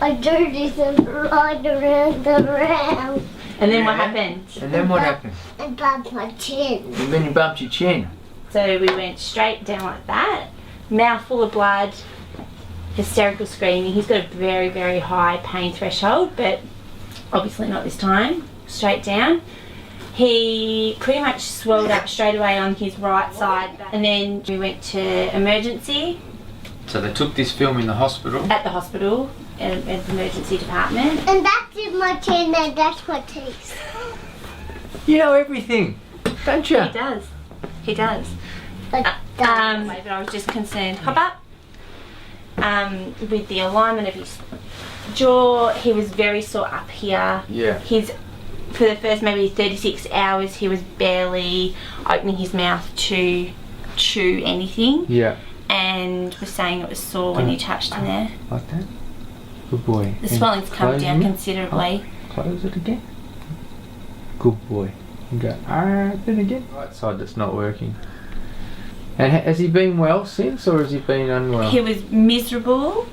I do this and ride around and around. And then what happened? And then what happened? I bumped my chin. And then you bumped your chin. So we went straight down like that, mouth full of blood, hysterical screaming. He's got a very, very high pain threshold, but obviously not this time. Straight down. He pretty much swelled up straight away on his right side, and then we went to emergency. So they took this film in the hospital? At the hospital, at the emergency department. And that's in my chin and that's my teeth. You know everything, don't you? He does. He does. But But I was just concerned. Hop up. With the alignment of his jaw, he was very sore up here. Yeah. For the first maybe 36 hours, he was barely opening his mouth to chew anything. Yeah. And was saying it was sore when you touched him there. Like that? Good boy. The swelling's come down considerably. Close it again. Good boy. And go, then again. Right side that's not working. And has he been well since, or has he been unwell? He was miserable.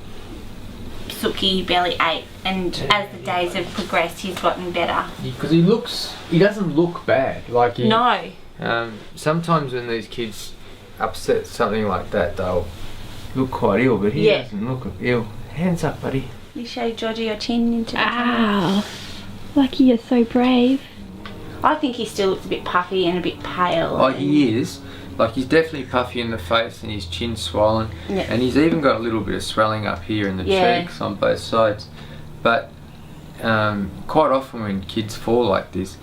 Sooky, barely ate, and as the days have progressed, he's gotten better. Because he doesn't look bad. Like he, No. sometimes when these kids upset something like that, they'll look quite ill, but he doesn't look ill. Hands up, buddy. You show Georgie your chin into the camera. Wow. Lucky you're so brave. I think he still looks a bit puffy and a bit pale. Oh, he is. Like, he's definitely puffy in the face and his chin's swollen. Yeah. And he's even got a little bit of swelling up here in the cheeks on both sides. But quite often when kids fall like this,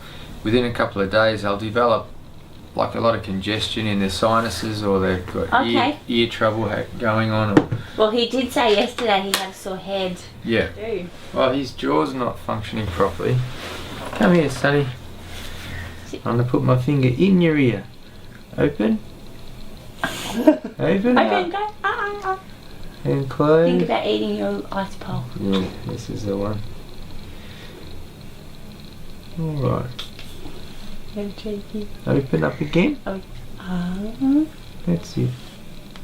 within a couple of days they'll develop like a lot of congestion in their sinuses, or they've got ear trouble going on. Or, well, he did say yesterday he had a sore head. yeah. Well, his jaw's not functioning properly. Come here, Sonny. I'm going to put my finger in your ear. Open. Open up. Go. And close. Think about eating your ice pole. Yeah, this is the one. Alright. Open up again. That's it.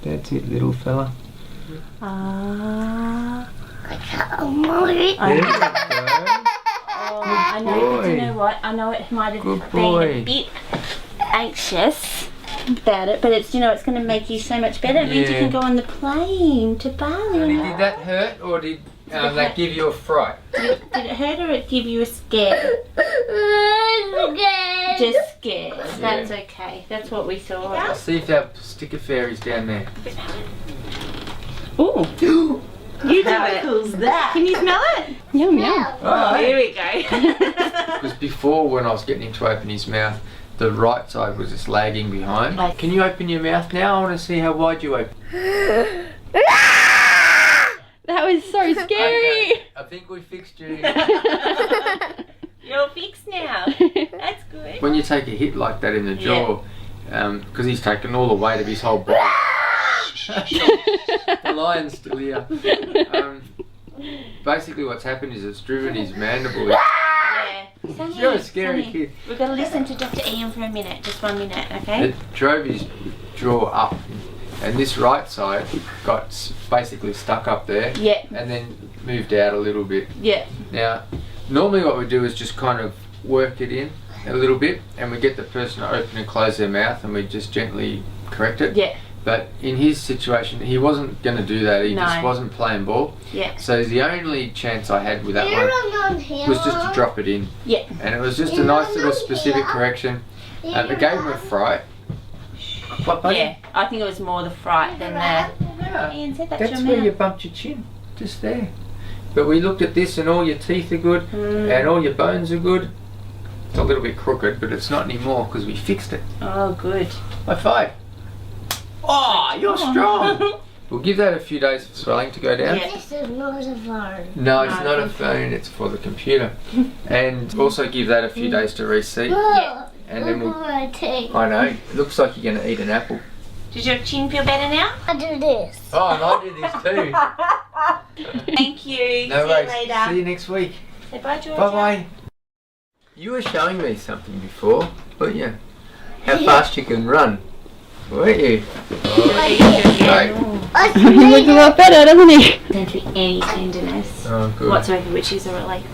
That's it, little fella. I can't There you go. I know, but you know what? I know it might have been a bit anxious about it, but it's, you know, it's going to make you so much better. It means you can go on the plane to Bali. Honey, did that hurt, or did that give you a fright? Did it hurt, or it give you a scare? Just scared. That's okay. That's what we saw. I'll see if our sticker fairy's down there. Ooh. You do it. Cool's that? Can you smell it? Yum yum. Oh, here we go. Because before, when I was getting him to open his mouth, the right side was just lagging behind. Can you open your mouth now? I want to see how wide you open. That was so scary. Okay, I think we fixed you. You're fixed now. That's good. When you take a hit like that in the jaw, because he's taken all the weight of his whole body. The lion's still here. Basically what's happened is it's driven his mandible. You're a scary kid. We've got to listen to Dr. Ian for a minute, just 1 minute, okay? It drove his jaw up, and this right side got basically stuck up there. Yeah. And then moved out a little bit. Yeah. Now, normally what we do is just kind of work it in a little bit, and we get the person to open and close their mouth, and we just gently correct it. Yeah. But in his situation, he wasn't going to do that. He just wasn't playing ball. Yeah. So the only chance I had with that one was just to drop it in. Yeah. And it was just a nice little specific correction. It gave him a fright. What, buddy? Yeah, I think it was more the fright than the... Ian said That's where you bumped your chin. Just there. But we looked at this, and all your teeth are good, and all your bones are good. It's a little bit crooked, but it's not anymore because we fixed it. Oh, good. High five. Oh, you're strong. We'll give that a few days for swelling to go down. Yeah. This is not a phone. No, it's not a phone, it's for the computer. And also give that a few days to reseat. Yeah. And then we'll... my teeth. I know, it looks like you're going to eat an apple. Does your chin feel better now? I do this. Oh, and I do this too. Thank you. No See worries. you later. See you next week. Say bye, Georgia. Bye-bye. You were showing me something before, weren't you? How fast you can run. weren't you? Right. He looks a lot better, doesn't he? Don't be any tenderness Oh, good. whatsoever, which is a relief.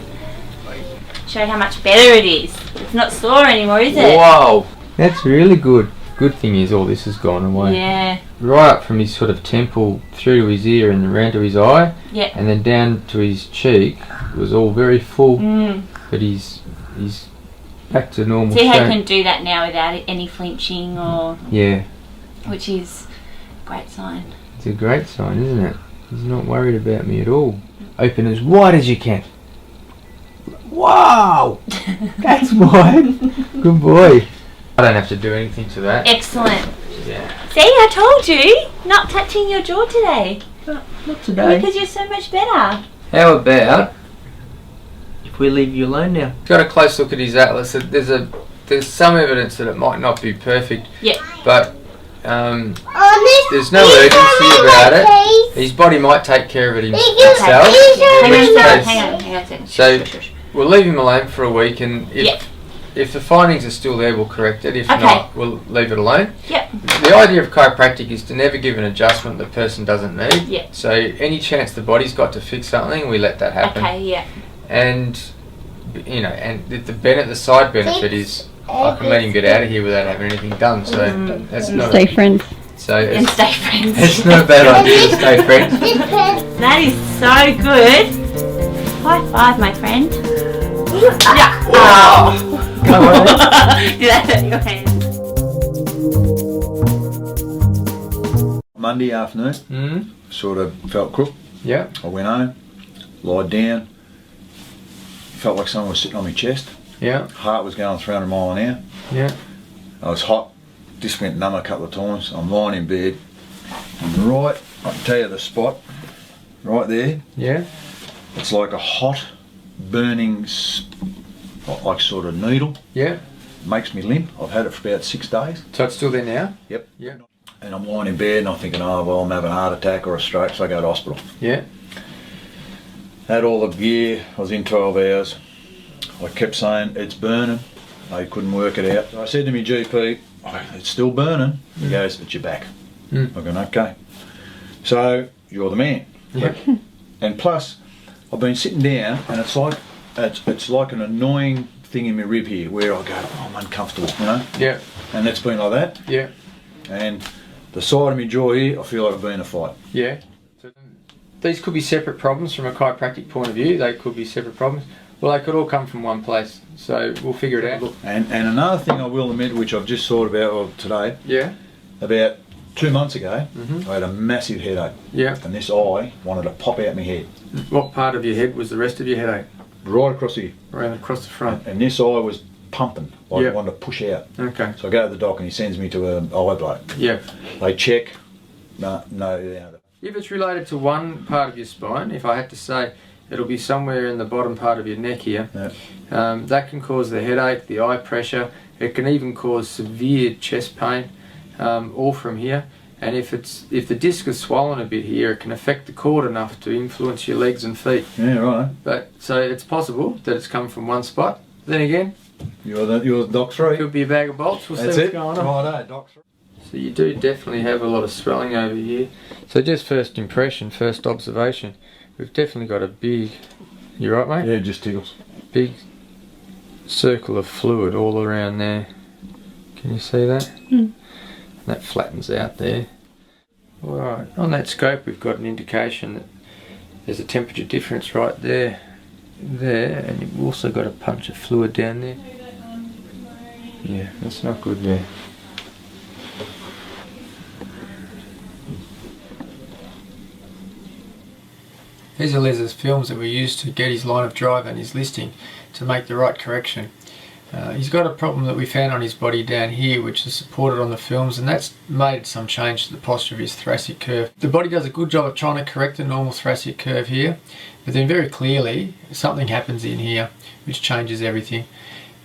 Show how much better it is. It's not sore anymore, is it? Wow, that's really good. Good thing is all this has gone away. Yeah. Right up from his sort of temple through to his ear and around to his eye, Yeah. and then down to his cheek was all very full. But he's back to normal. See how shape. you can do that now without any flinching or, Yeah, which is a great sign. it's a great sign, isn't it? He's not worried about me at all. Open as wide as you can. Wow, that's wide. Good boy. I don't have to do anything to that. Excellent. Yeah. See, I told you, not touching your jaw today. Not today. Because you're so much better. How about if we leave you alone now? Got a close look at his atlas. There's some evidence that it might not be perfect. Yeah. But there's no urgency about it. His body might take care of it himself. Hang on a second. So we'll leave him alone for a week, and if the findings are still there, we'll correct it. If not, we'll leave it alone. Yep. The idea of chiropractic is to never give an adjustment the person doesn't need. Yep. So any chance the body's got to fix something, we let that happen. Okay, yeah. And and the side benefit is I can let him get out of here without having anything done. So that's not Stay friends. And stay friends. It's not a bad idea to stay friends. That is so good. High five, my friend. Yeah. Wow. Come on. Do that at your hand. Monday afternoon, sort of felt crook. Yeah. I went home, lied down, felt like someone was sitting on my chest. Yeah. Heart was going 300 mile an hour. Yeah. I was hot, just went numb a couple of times. I'm lying in bed, and right, I can tell you the spot, right there, Yeah. it's like a hot, burning, like sort of needle. Yeah. Makes me limp. I've had it for about 6 days. So it's still there now? Yep. Yeah. And I'm lying in bed and I'm thinking, oh well, I'm having a heart attack or a stroke, so I go to hospital. Yeah. Had all the gear, I was in 12 hours. I kept saying, it's burning. They couldn't work it out. So I said to my GP, oh, it's still burning. He goes, it's your back. I'm going, okay. So, you're the man. Yeah. And plus, I've been sitting down and it's like an annoying thing in my rib here where I go, oh, I'm uncomfortable, you know? Yeah. And it's been like that. Yeah. And the side of my jaw here, I feel like I've been in a fight. Yeah. So these could be separate problems from a chiropractic point of view. They could be separate problems. Well, they could all come from one place. So we'll figure it out. And another thing I will admit, which I've just thought about today, Yeah. about 2 months ago, I had a massive headache. Yeah. And this eye wanted to pop out my head. What part of your head was the rest of your headache? Right across here. Right across the front. And this eye was pumping, like Yeah. it wanted to push out. Okay. So I go to the doc and he sends me to an eye bloke. Yeah. They check, no. If it's related to one part of your spine, if I had to say, it'll be somewhere in the bottom part of your neck here. Yeah. That can cause the headache, the eye pressure. It can even cause severe chest pain, all from here. And if the disc is swollen a bit here, it can affect the cord enough to influence your legs and feet. Yeah, right. But so it's possible that it's come from one spot. Then again, You're the doc 3. could be a bag of bolts. We'll That's see it. what's going on. Righto, doc 3. So you do definitely have a lot of swelling over here. So just first impression, first observation, we've definitely got a big, you right mate? Yeah, it just tickles. Big circle of fluid all around there. Can you see that? That flattens out there. Alright, on that scope we've got an indication that there's a temperature difference right there, and you've also got a punch of fluid down there. Yeah, that's not good there. These are Les's films that we used to get his line of drive and his listing to make the right correction. He's got a problem that we found on his body down here, which is supported on the films, and that's made some change to the posture of his thoracic curve. The body does a good job of trying to correct the normal thoracic curve here, but then very clearly something happens in here which changes everything.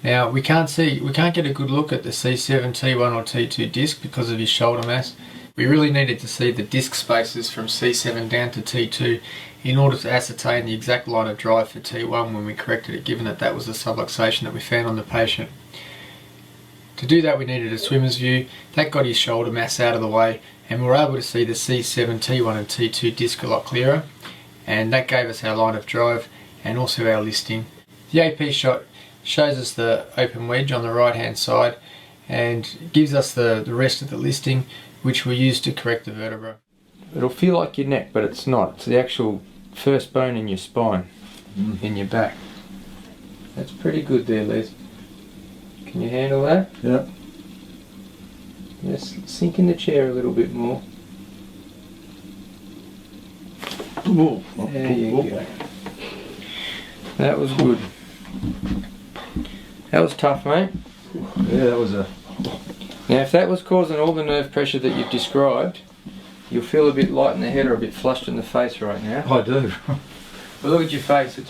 Now we can't get a good look at the C7, T1 or T2 disc because of his shoulder mass. We really needed to see the disc spaces from C7 down to T2 in order to ascertain the exact line of drive for T1 when we corrected it, given that that was the subluxation that we found on the patient. To do that we needed a swimmer's view. That got his shoulder mass out of the way, and we were able to see the C7, T1 and T2 disc a lot clearer, and that gave us our line of drive and also our listing. The AP shot shows us the open wedge on the right hand side and gives us the rest of the listing, which we use to correct the vertebra. It'll feel like your neck, but it's not. It's the actual first bone in your spine, in your back. That's pretty good there, Les. Can you handle that? Yeah. Yes, sink in the chair a little bit more. There you go. That was good. That was tough, mate. Yeah, that was a... Now if that was causing all the nerve pressure that you've described, you'll feel a bit light in the head or a bit flushed in the face right now. I do. But look at your face, it's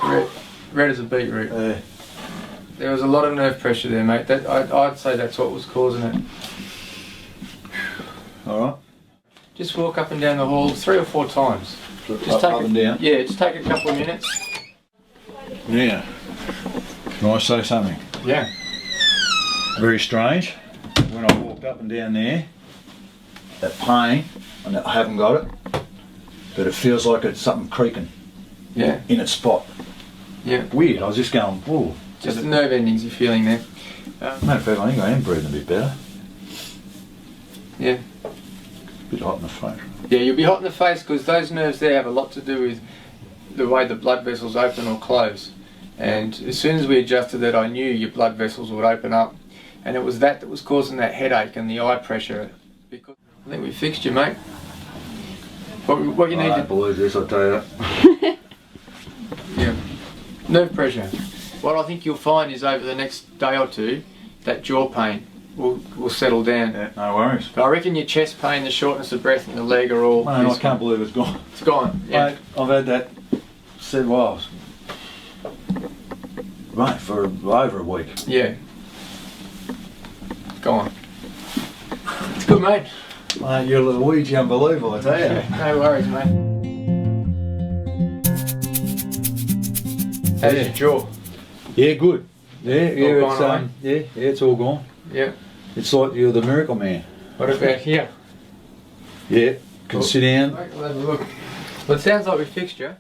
red as a beetroot. Yeah. There was a lot of nerve pressure there, mate. I'd say that's what was causing it. Alright. Just walk up and down the hall 3 or 4 times. Just Up and down? Yeah, just take a couple of minutes. Yeah. Can I say something? Yeah. Very strange. When I walked up and down there, that pain, and I haven't got it, but it feels like it's something creaking Yeah. in its spot. Yeah. Weird, I was just going, whoa. Just the nerve endings you're feeling there. Matter of fact, I think I am breathing a bit better. Yeah. A bit hot in the face. Yeah, you'll be hot in the face because those nerves there have a lot to do with the way the blood vessels open or close. And as soon as we adjusted that, I knew your blood vessels would open up. And it was that was causing that headache and the eye pressure. Because I think we fixed you, mate. What you need I to... don't believe this, I'll tell you that. Yeah. Nerve pressure. What I think you'll find is over the next day or two, that jaw pain will settle down. Yeah, no worries. But I reckon your chest pain, the shortness of breath and the leg are all... Man, I can't believe it's gone. It's gone, yeah. Mate, I've had that said, well, mate, for over a week. Yeah. Go on. It's good, mate. Mate, you're Luigi unbelievable, I tell you. No worries, mate. How's your jaw? Yeah, good. Yeah, All it's gone yeah, it's all gone. Yeah. It's like you're the miracle man. What about here? Yeah, can sit down. Right, we'll have a look. Well, it sounds like we fixed you.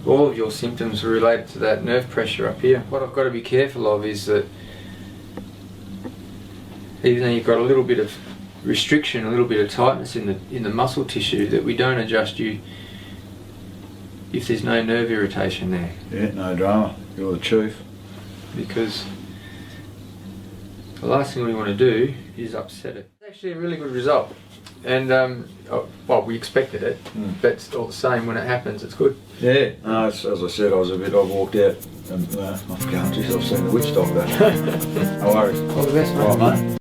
All of your symptoms are related to that nerve pressure up here. What I've got to be careful of is that even though you've got a little bit of restriction, a little bit of tightness in the muscle tissue, that we don't adjust you if there's no nerve irritation there. Yeah, no drama. You're the chief. Because the last thing we want to do is upset it. It's actually a really good result. And, well, we expected it, but it's all the same when it happens, it's good. Yeah, no, as I said, I walked out and I've seen the witch doctor. No worries. All the best, mate. All right, mate.